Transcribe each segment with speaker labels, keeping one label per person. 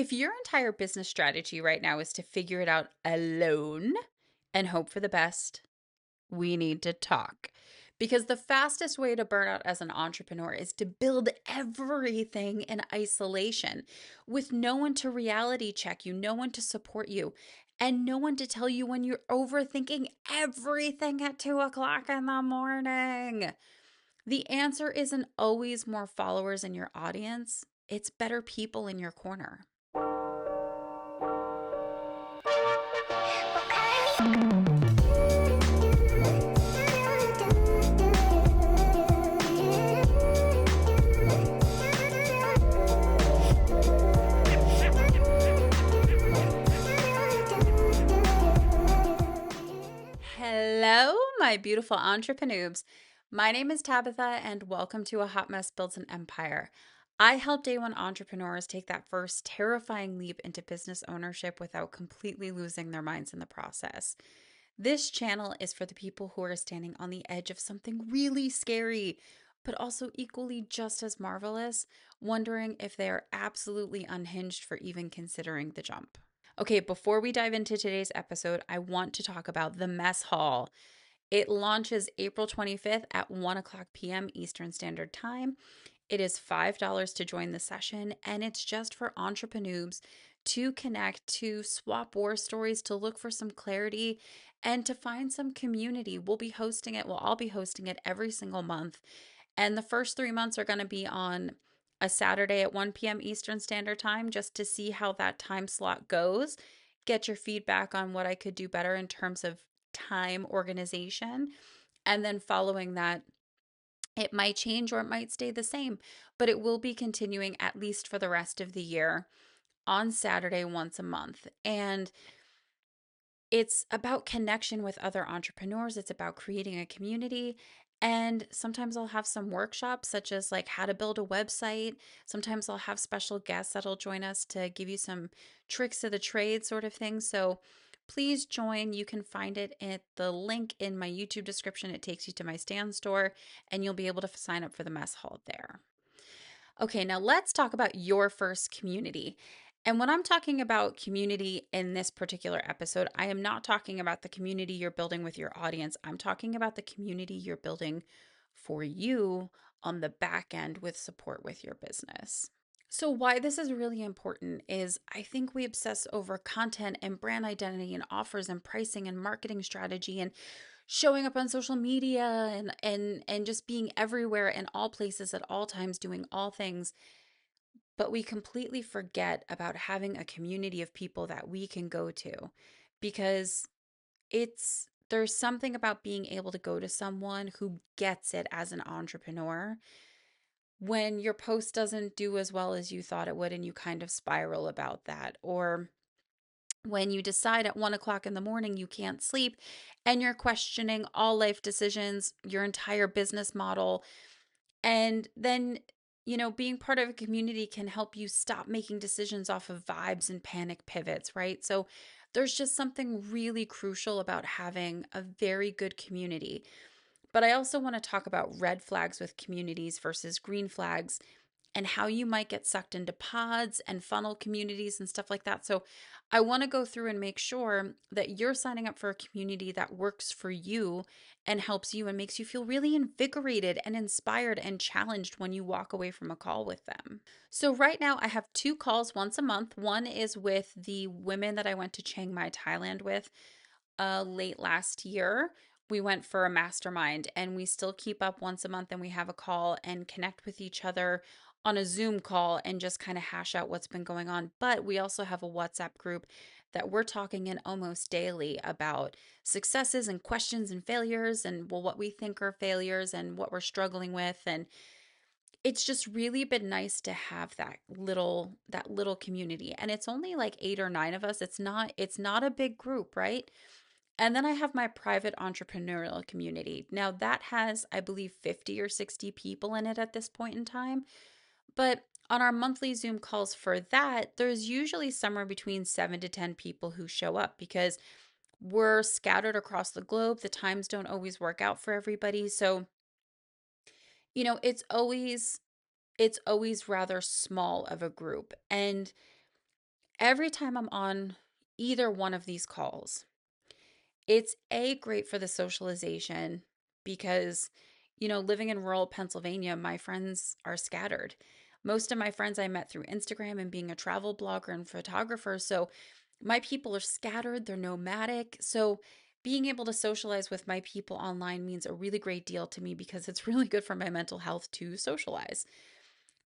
Speaker 1: If your entire business strategy right now is to figure it out alone and hope for the best, we need to talk. Because the fastest way to burn out as an entrepreneur is to build everything in isolation with no one to reality check you, no one to support you, and no one to tell you when you're overthinking everything at 2 o'clock in the morning. The answer isn't always more followers in your audience, it's better people in your corner. Hello, my beautiful entrepreneurs. My name is Tabitha, and welcome to A Hot Mess Builds an Empire. I help day one entrepreneurs take that first terrifying leap into business ownership without completely losing their minds in the process. This channel is for the people who are standing on the edge of something really scary, but also equally just as marvelous, wondering if they are absolutely unhinged for even considering the jump. Okay, before we dive into today's episode, I want to talk about the mess hall. It launches April 25th at 1 o'clock p.m. Eastern Standard Time. It is $5 to join the session, and it's just for entrepreneurs to connect, to swap war stories, to look for some clarity, and to find some community. I'll be hosting it every single month. And the first 3 months are going to be on a Saturday at 1 p.m. Eastern Standard Time, just to see how that time slot goes. Get your feedback on what I could do better in terms of time organization. And then following that, it might change or it might stay the same, but it will be continuing at least for the rest of the year on Saturday once a month. And it's about connection with other entrepreneurs. It's about creating a community. And sometimes I'll have some workshops, such as like how to build a website. Sometimes I'll have special guests that'll join us to give you some tricks of the trade sort of thing. So please join. You can find it at the link in my YouTube description. It takes you to my stan.store, and you'll be able to sign up for the mess hall there. Okay, now let's talk about your first community. And when I'm talking about community in this particular episode, I am not talking about the community you're building with your audience. I'm talking about the community you're building for you on the back end with support with your business. So, why this is really important is I think we obsess over content and brand identity and offers and pricing and marketing strategy and showing up on social media and just being everywhere in all places at all times doing all things, but we completely forget about having a community of people that we can go to, because there's something about being able to go to someone who gets it as an entrepreneur when your post doesn't do as well as you thought it would and you kind of spiral about that, or when you decide at 1 o'clock in the morning you can't sleep and you're questioning all life decisions, your entire business model. And then, being part of a community can help you stop making decisions off of vibes and panic pivots, right? So there's just something really crucial about having a very good community. But I also want to talk about red flags with communities versus green flags, and how you might get sucked into pods and funnel communities and stuff like that. So I want to go through and make sure that you're signing up for a community that works for you and helps you and makes you feel really invigorated and inspired and challenged when you walk away from a call with them. So right now I have 2 calls once a month. One is with the women that I went to Chiang Mai, Thailand with late last year. We went for a mastermind, and we still keep up once a month, and we have a call and connect with each other on a Zoom call and just kind of hash out what's been going on. But we also have a WhatsApp group that we're talking in almost daily about successes and questions and failures, and what we think are failures and what we're struggling with. And it's just really been nice to have that little community. And it's only like 8 or 9 of us. It's not a big group, right? And then I have my private entrepreneurial community. Now that has, I believe, 50 or 60 people in it at this point in time. But on our monthly Zoom calls for that, there's usually somewhere between 7 to 10 people who show up, because we're scattered across the globe. The times don't always work out for everybody. So, it's always rather small of a group. And Every time I'm on either one of these calls, it's great for the socialization because, living in rural Pennsylvania, my friends are scattered. Most of my friends I met through Instagram and being a travel blogger and photographer. So my people are scattered, they're nomadic. So being able to socialize with my people online means a really great deal to me because it's really good for my mental health to socialize.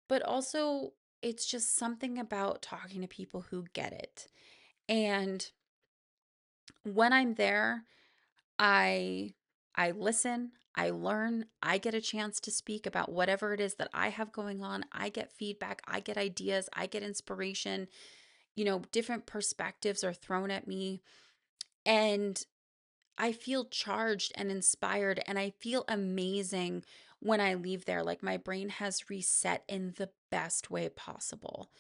Speaker 1: But also, it's just something about talking to people who get it. And when I'm there, I I listen, I learn, I get a chance to speak about whatever it is that I have going on. I get feedback, I get ideas, I get inspiration. Different perspectives are thrown at me and I feel charged and inspired and I feel amazing when I leave there. Like my brain has reset in the best way possible.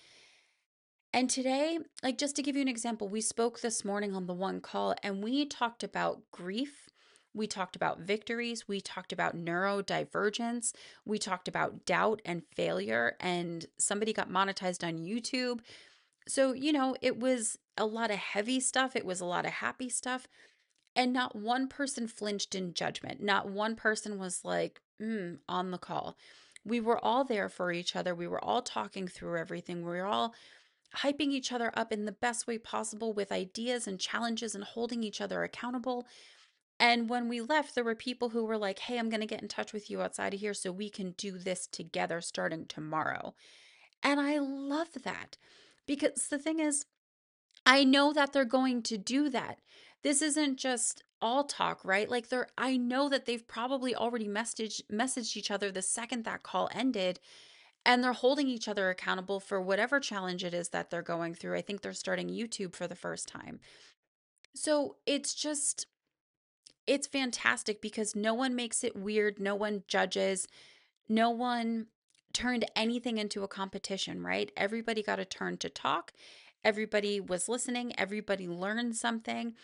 Speaker 1: And today, like just to give you an example, we spoke this morning on the one call and we talked about grief. We talked about victories. We talked about neurodivergence. We talked about doubt and failure. And somebody got monetized on YouTube. So, it was a lot of heavy stuff. It was a lot of happy stuff. And not one person flinched in judgment. Not one person was like, on the call. We were all there for each other. We were all talking through everything. We were all hyping each other up in the best way possible with ideas and challenges and holding each other accountable. And when we left, there were people who were like, hey, I'm going to get in touch with you outside of here so we can do this together starting tomorrow. And I love that because the thing is, I know that they're going to do that. This isn't just all talk, right? Like I know that they've probably already messaged each other the second that call ended and they're holding each other accountable for whatever challenge it is that they're going through. I think they're starting YouTube for the first time. So it's fantastic because no one makes it weird. No one judges. No one turned anything into a competition, right? Everybody got a turn to talk. Everybody was listening. Everybody learned something.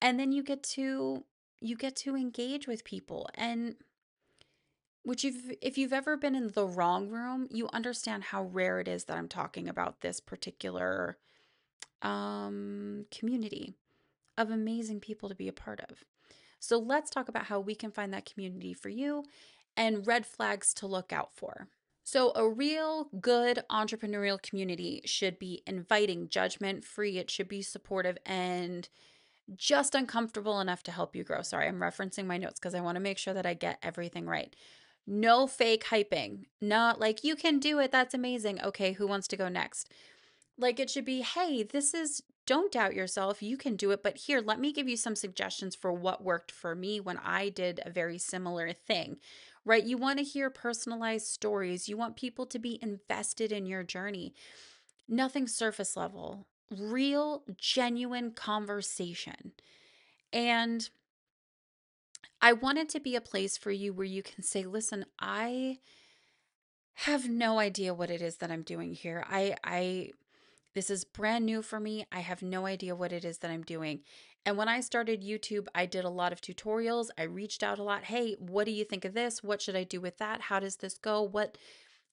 Speaker 1: And then you get to engage with people and which if you've ever been in the wrong room, you understand how rare it is that I'm talking about this particular community of amazing people to be a part of. So let's talk about how we can find that community for you and red flags to look out for. So, a real good entrepreneurial community should be inviting, judgment free. It should be supportive and just uncomfortable enough to help you grow. Sorry, I'm referencing my notes because I want to make sure that I get everything right. No fake hyping. Not like you can do it. That's amazing. Okay, who wants to go next? Like it should be, hey, don't doubt yourself. You can do it. But here, let me give you some suggestions for what worked for me when I did a very similar thing, right? You want to hear personalized stories. You want people to be invested in your journey. Nothing surface level, real, genuine conversation. And I want it to be a place for you where you can say, listen, I have no idea what it is that I'm doing here. This is brand new for me. I have no idea what it is that I'm doing. And when I started YouTube, I did a lot of tutorials. I reached out a lot. Hey, what do you think of this? What should I do with that? How does this go?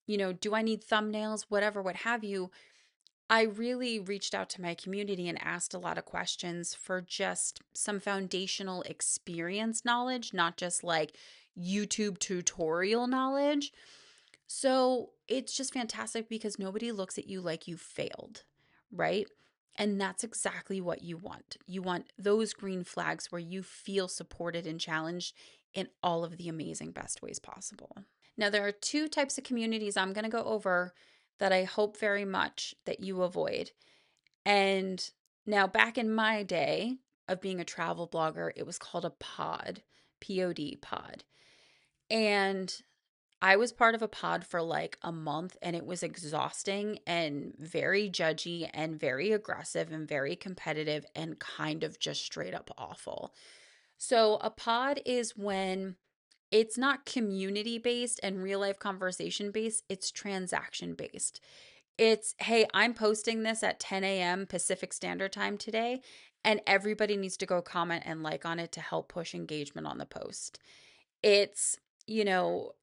Speaker 1: Do I need thumbnails? Whatever, what have you. I really reached out to my community and asked a lot of questions for just some foundational experience knowledge, not just like YouTube tutorial knowledge. So it's just fantastic because nobody looks at you like you failed, right? And that's exactly what you want. You want those green flags where you feel supported and challenged in all of the amazing best ways possible. Now, there are two types of communities I'm going to go over that I hope very much that you avoid. And now, back in my day of being a travel blogger, it was called a pod, POD, pod. And I was part of a pod for like a month and it was exhausting and very judgy and very aggressive and very competitive and kind of just straight up awful. So, a pod is when it's not community based and real life conversation based, it's transaction based. It's, hey, I'm posting this at 10 a.m. Pacific Standard Time today, and everybody needs to go comment and like on it to help push engagement on the post. It's, you know,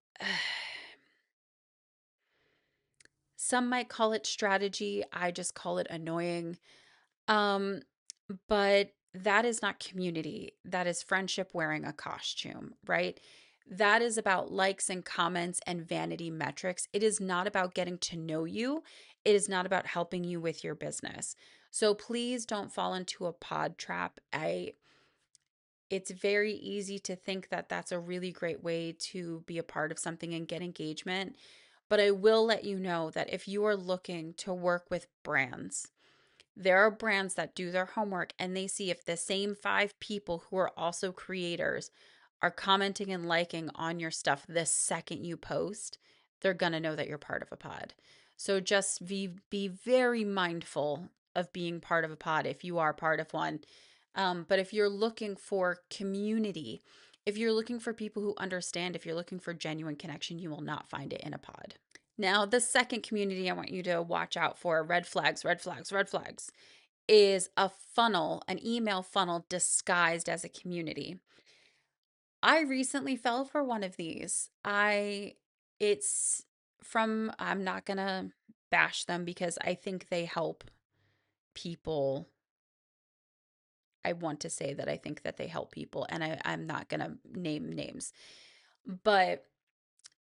Speaker 1: Some might call it strategy. I just call it annoying. Um, but that is not community. That is friendship wearing a costume, right? That is about likes and comments and vanity metrics. It is not about getting to know you. It is not about helping you with your business. So please don't fall into a pod trap. It's very easy to think that that's a really great way to be a part of something and get engagement. But I will let you know that if you are looking to work with brands, there are brands that do their homework and they see if the same 5 people who are also creators are commenting and liking on your stuff the second you post, they're going to know that you're part of a pod. So just be very mindful of being part of a pod if you are part of one. But if you're looking for community, if you're looking for people who understand, if you're looking for genuine connection, you will not find it in a pod. Now, the second community I want you to watch out for, red flags, red flags, red flags, is a funnel, an email funnel disguised as a community. I recently fell for one of these. It's from, I'm not going to bash them because I think they help people. I want to say that I think that they help people, and I'm not going to name names, but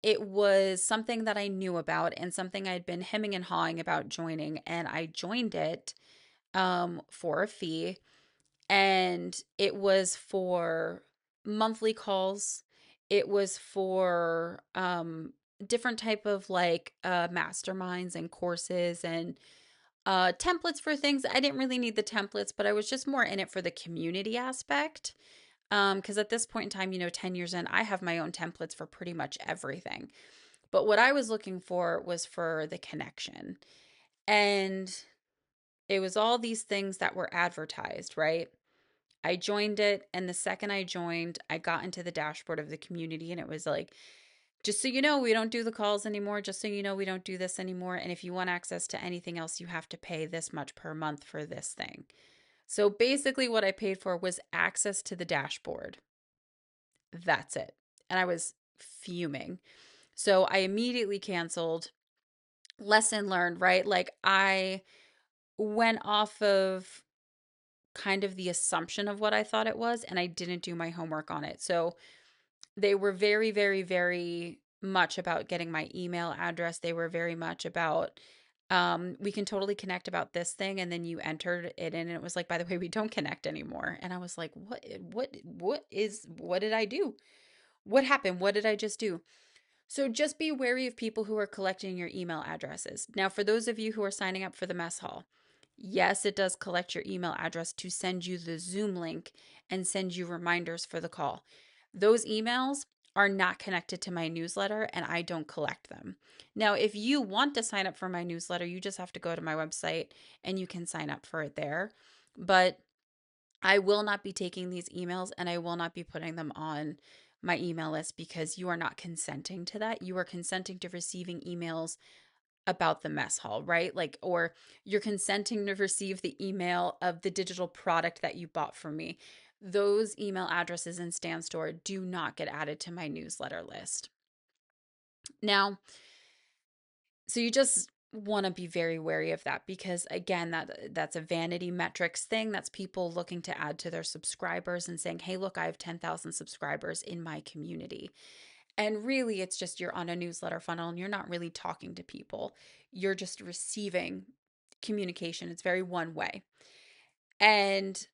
Speaker 1: it was something that I knew about and something I'd been hemming and hawing about joining, and I joined it for a fee, and it was for monthly calls. It was for different type of like masterminds and courses and templates for things. I didn't really need the templates, but I was just more in it for the community aspect. Because at this point in time, 10 years in, I have my own templates for pretty much everything. But what I was looking for was for the connection. And it was all these things that were advertised, right? I joined it, and the second I joined, I got into the dashboard of the community, and it was like, just so you know, we don't do the calls anymore. Just so you know, we don't do this anymore. And if you want access to anything else, you have to pay this much per month for this thing. So basically, what I paid for was access to the dashboard. That's it. And I was fuming. So I immediately canceled. Lesson learned, right? Like I went off of kind of the assumption of what I thought it was, and I didn't do my homework on it. So they were very, very, very much about getting my email address. They were very much about, we can totally connect about this thing. And then you entered it in, and it was like, by the way, we don't connect anymore. And I was like, what did I do? What happened? What did I just do? So just be wary of people who are collecting your email addresses. Now, for those of you who are signing up for the mess hall, yes, it does collect your email address to send you the Zoom link and send you reminders for the call. Those emails are not connected to my newsletter, and I don't collect them. Now, if you want to sign up for my newsletter, you just have to go to my website and you can sign up for it there. But I will not be taking these emails, and I will not be putting them on my email list because you are not consenting to that. You are consenting to receiving emails about the mess hall, right? Like, or you're consenting to receive the email of the digital product that you bought from me. Those email addresses in stan.store do not get added to my newsletter list. Now, so you just want to be very wary of that because again, that's a vanity metrics thing. That's people looking to add to their subscribers and saying, "Hey, look, I have 10,000 subscribers in my community." And really, it's just you're on a newsletter funnel and you're not really talking to people. You're just receiving communication. It's very one way. And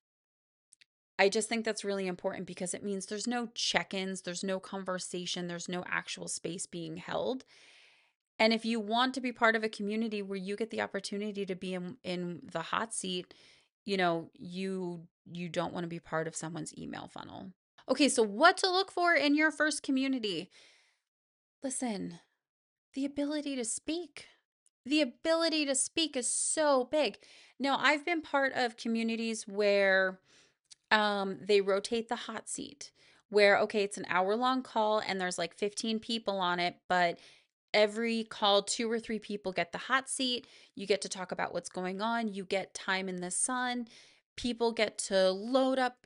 Speaker 1: I just think that's really important because it means there's no check-ins, there's no conversation, there's no actual space being held. And if you want to be part of a community where you get the opportunity to be in the hot seat, you don't want to be part of someone's email funnel. Okay, so what to look for in your first community? Listen, the ability to speak. The ability to speak is so big. Now, I've been part of communities where they rotate the hot seat, where, okay, it's an hour-long call and there's like 15 people on it, but every call, 2 or 3 people get the hot seat. You get to talk about what's going on. You get time in the sun. People get to load up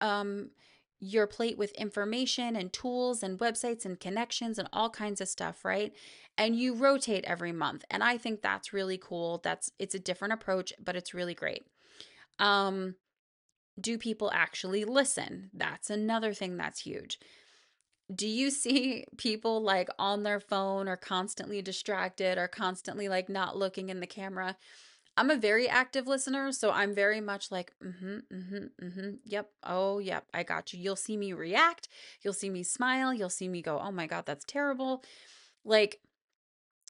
Speaker 1: um, your plate with information and tools and websites and connections and all kinds of stuff, right? And you rotate every month. And I think that's really cool. It's a different approach, but it's really great. Um, do people actually listen? That's another thing that's huge. Do you see people like on their phone or constantly distracted or constantly like not looking in the camera? I'm a very active listener, so I'm very much like, yep, oh, yep, I got you. You'll see me react, you'll see me smile, you'll see me go, oh my God, that's terrible. Like,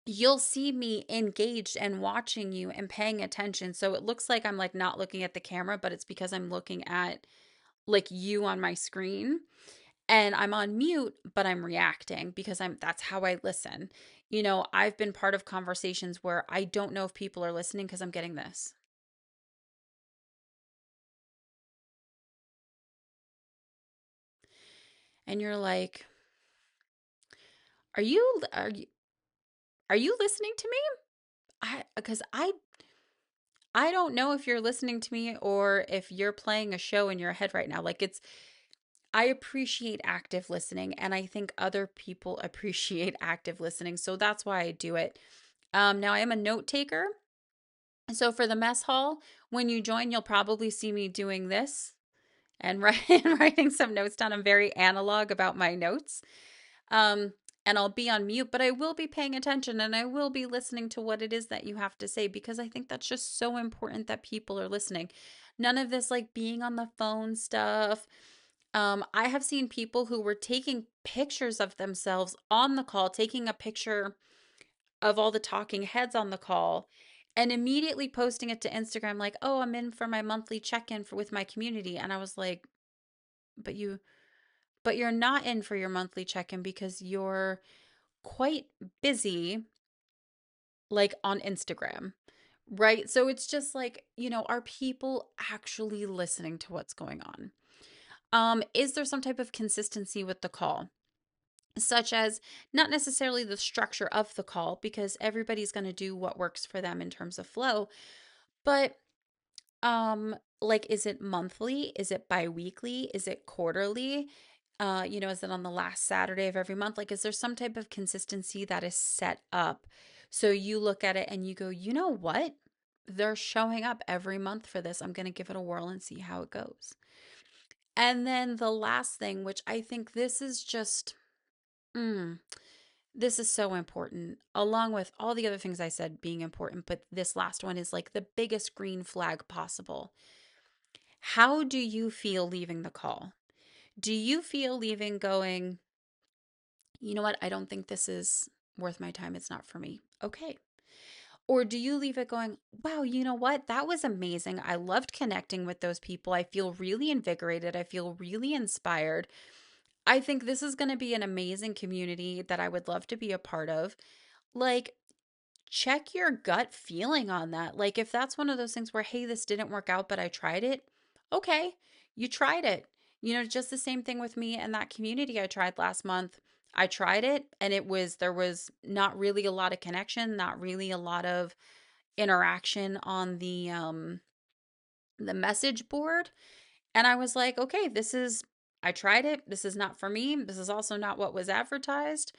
Speaker 1: you'll see me engaged and watching you and paying attention. So it looks like I'm like not looking at the camera, but it's because I'm looking at like you on my screen and I'm on mute, but I'm reacting because that's how I listen. I've been part of conversations where I don't know if people are listening because I'm getting this. And you're like, are you listening to me? I because I don't know if you're listening to me or if you're playing a show in your head right now. Like, I appreciate active listening, and I think other people appreciate active listening. So that's why I do it. Now I am a note taker. So for the mess hall, when you join, you'll probably see me doing this and writing some notes down. I'm very analog about my notes. Um, and I'll be on mute, but I will be paying attention and I will be listening to what it is that you have to say because I think that's just so important that people are listening. None of this like being on the phone stuff. I have seen people who were taking pictures of themselves on the call, taking a picture of all the talking heads on the call and immediately posting it to Instagram like, "Oh, I'm in for my monthly check-in with my community." And I was like, "But you're not in for your monthly check-in because you're quite busy like on Instagram." Right? So it's just like, are people actually listening to what's going on? Is there some type of consistency with the call? Such as not necessarily the structure of the call because everybody's going to do what works for them in terms of flow, but like is it monthly? Is it bi-weekly? Is it quarterly? Is it on the last Saturday of every month? Like, is there some type of consistency that is set up so you look at it and you go, you know what? They're showing up every month for this. I'm going to give it a whirl and see how it goes. And then the last thing, which I think this is just, mm, this is so important, along with all the other things I said being important, but this last one is like the biggest green flag possible. How do you feel leaving the call? Do you feel leaving going, you know what? I don't think this is worth my time. It's not for me. Okay. Or do you leave it going, wow, you know what? That was amazing. I loved connecting with those people. I feel really invigorated. I feel really inspired. I think this is going to be an amazing community that I would love to be a part of. Like, check your gut feeling on that. Like, if that's one of those things where, hey, this didn't work out, but I tried it, okay, you tried it. Just the same thing with me and that community I tried last month. I tried it and there was not really a lot of connection, not really a lot of interaction on the message board. And I was like, okay, I tried it. This is not for me. This is also not what was advertised.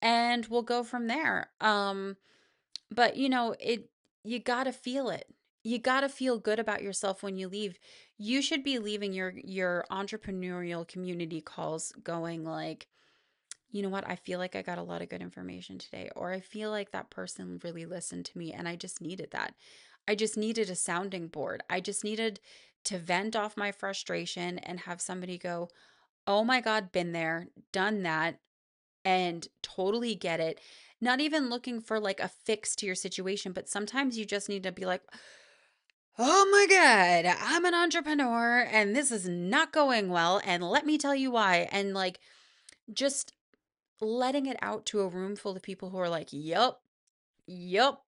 Speaker 1: And we'll go from there. But you got to feel it. You got to feel good about yourself when you leave. You should be leaving your entrepreneurial community calls going like, you know what? I feel like I got a lot of good information today, or I feel like that person really listened to me and I just needed that. I just needed a sounding board. I just needed to vent off my frustration and have somebody go, "Oh my God, been there, done that and totally get it." Not even looking for like a fix to your situation, but sometimes you just need to be like, oh my God, I'm an entrepreneur and this is not going well. And let me tell you why. And like just letting it out to a room full of people who are like, yup, yup,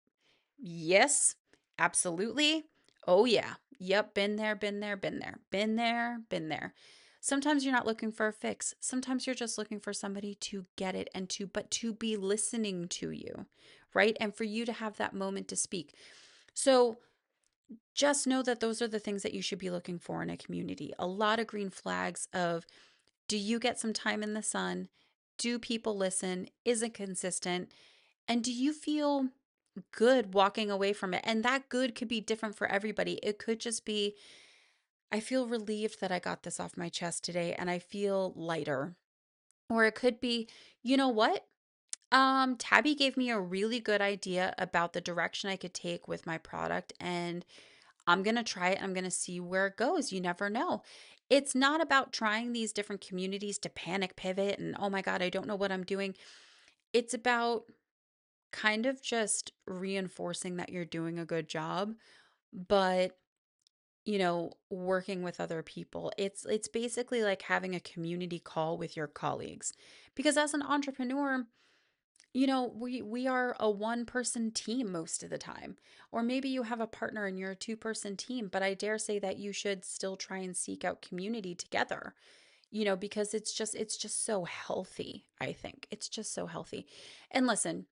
Speaker 1: yes, absolutely. Oh yeah. Yep, been there, been there, been there, been there, been there. Sometimes you're not looking for a fix. Sometimes you're just looking for somebody to get it but to be listening to you, right? And for you to have that moment to speak. So just know that those are the things that you should be looking for in a community. A lot of green flags of Do you get some time in the sun? Do people listen? Is it consistent? And do you feel good walking away from it? And that good could be different for everybody. It could just be, I feel relieved that I got this off my chest today and I feel lighter. Or it could be, you know what? Tabby gave me a really good idea about the direction I could take with my product, and I'm going to try it. I'm going to see where it goes. You never know. It's not about trying these different communities to panic pivot and, oh my God, I don't know what I'm doing. It's about kind of just reinforcing that you're doing a good job, but working with other people. It's basically like having a community call with your colleagues. Because as an entrepreneur, we are a one person team most of the time. Or maybe you have a partner and you're a two-person team, but I dare say that you should still try and seek out community together. Because it's just so healthy, I think. It's just so healthy. And listen,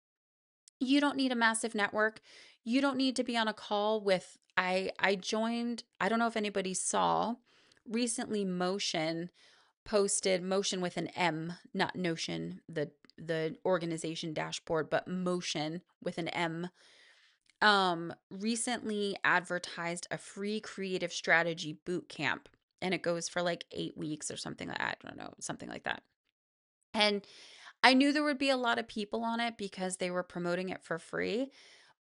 Speaker 1: you don't need a massive network. You don't need to be on a call with I joined, I don't know if anybody saw recently Motion with an M, not Notion, the organization dashboard, but Motion with an M. Recently advertised a free creative strategy boot camp, and it goes for like 8 weeks or something like that. I don't know, something like that. And I knew there would be a lot of people on it because they were promoting it for free,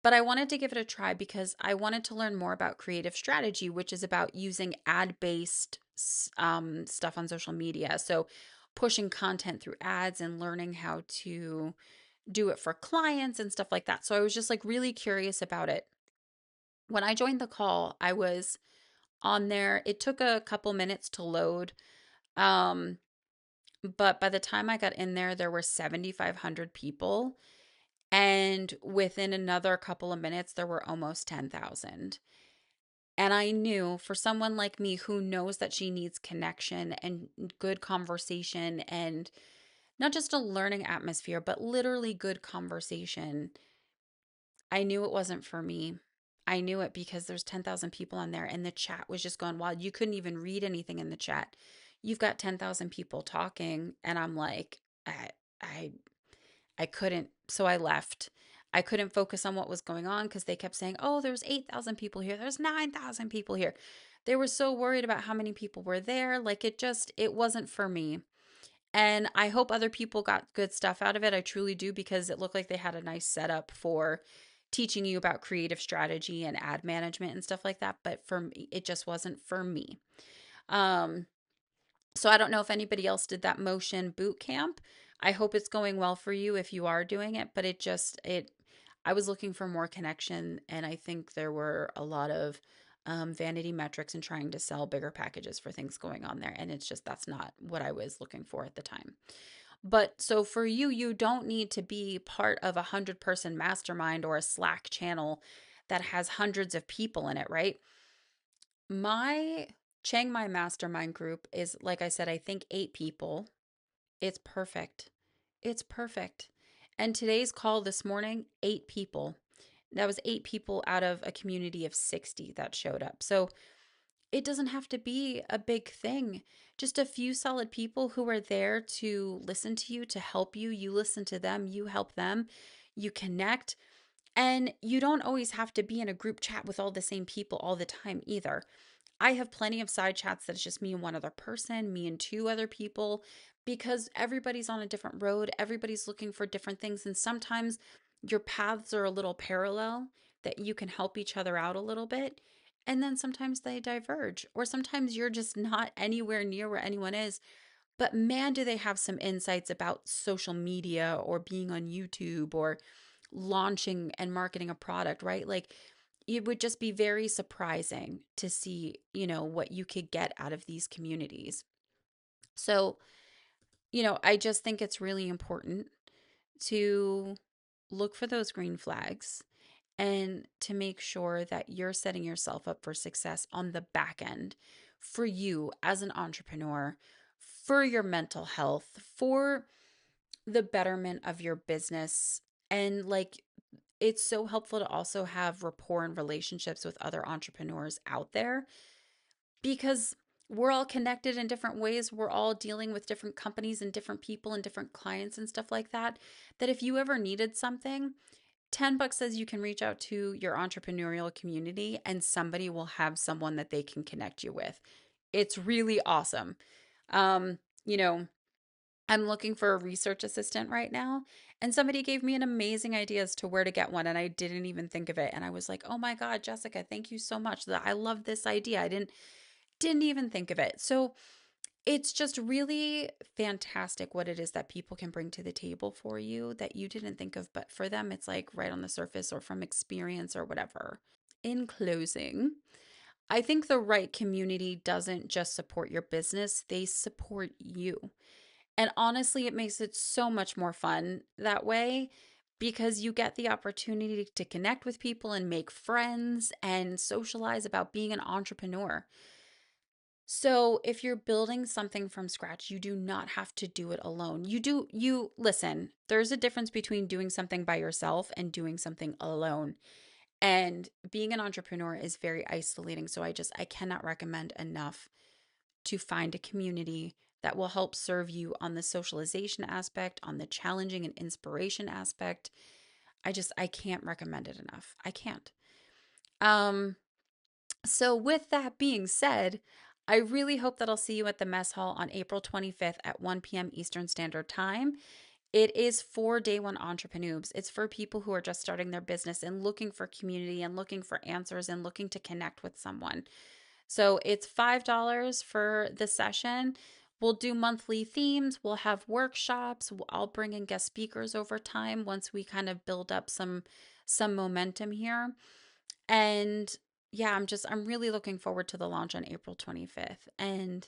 Speaker 1: but I wanted to give it a try because I wanted to learn more about creative strategy, which is about using ad-based stuff on social media. So pushing content through ads and learning how to do it for clients and stuff like that. So I was just like really curious about it. When I joined the call, I was on there. It took a couple minutes to load. Um, but by the time I got in there, there were 7,500 people. And within another couple of minutes, there were almost 10,000. And I knew for someone like me who knows that she needs connection and good conversation and not just a learning atmosphere, but literally good conversation, I knew it wasn't for me. I knew it because there's 10,000 people on there and the chat was just going wild. You couldn't even read anything in the chat. You've got 10,000 people talking, and I'm like, I I couldn't, so I left. I couldn't focus on what was going on because they kept saying, "Oh, there's 8,000 people here. There's 9,000 people here." They were so worried about how many people were there. Like it wasn't for me. And I hope other people got good stuff out of it. I truly do because it looked like they had a nice setup for teaching you about creative strategy and ad management and stuff like that, but for me, it just wasn't for me. Um so I don't know if anybody else did that motion boot camp. I hope it's going well for you if you are doing it, but I was looking for more connection, and I think there were a lot of vanity metrics and trying to sell bigger packages for things going on there. And it's just, that's not what I was looking for at the time. But so for you, you don't need to be part of 100-person mastermind or a Slack channel that has hundreds of people in it, right? My Chiang Mai mastermind group is, like I said, I think 8 people. It's perfect. It's perfect. And today's call this morning, 8 people. That was 8 people out of a community of 60 that showed up. So it doesn't have to be a big thing. Just a few solid people who are there to listen to you, to help you. You listen to them, you help them, you connect. And you don't always have to be in a group chat with all the same people all the time either. I have plenty of side chats that it's just me and one other person, me and 2 other people, because everybody's on a different road. Everybody's looking for different things. And sometimes your paths are a little parallel, that you can help each other out a little bit. And then sometimes they diverge, or sometimes you're just not anywhere near where anyone is. But man, do they have some insights about social media or being on YouTube or launching and marketing a product, right? Like, it would just be very surprising to see, what you could get out of these communities. So, I just think it's really important to look for those green flags and to make sure that you're setting yourself up for success on the back end for you as an entrepreneur, for your mental health, for the betterment of your business. And like, it's so helpful to also have rapport and relationships with other entrepreneurs out there, because we're all connected in different ways. We're all dealing with different companies and different people and different clients and stuff like that. That if you ever needed something, $10 says you can reach out to your entrepreneurial community and somebody will have someone that they can connect you with. It's really awesome. Um, you know, I'm looking for a research assistant right now, and somebody gave me an amazing idea as to where to get one, and I didn't even think of it. And I was like, "Oh my God, Jessica, thank you so much. I love this idea. I didn't even think of it." So it's just really fantastic what it is that people can bring to the table for you that you didn't think of, but for them, it's like right on the surface or from experience or whatever. In closing, I think the right community doesn't just support your business, they support you. And honestly, it makes it so much more fun that way because you get the opportunity to connect with people and make friends and socialize about being an entrepreneur. So, if you're building something from scratch, you do not have to do it alone. You listen, there's a difference between doing something by yourself and doing something alone. And being an entrepreneur is very isolating. So, I cannot recommend enough to find a community that will help serve you on the socialization aspect, on the challenging and inspiration aspect. I can't recommend it enough. I can't. Um, so, with that being said, I really hope that I'll see you at the mess hall on April 25th at 1 p.m. Eastern Standard Time. It is for day one entrepreneurs. It's for people who are just starting their business and looking for community and looking for answers and looking to connect with someone. So it's $5 for the session. We'll do monthly themes. We'll have workshops. I'll bring in guest speakers over time once we kind of build up some momentum here. And yeah, I'm really looking forward to the launch on April 25th. And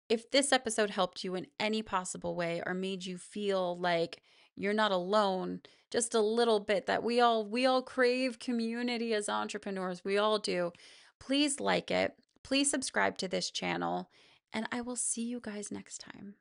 Speaker 1: if this episode helped you in any possible way or made you feel like you're not alone, just a little bit, that we all crave community as entrepreneurs. We all do. Please like it. Please subscribe to this channel, and I will see you guys next time.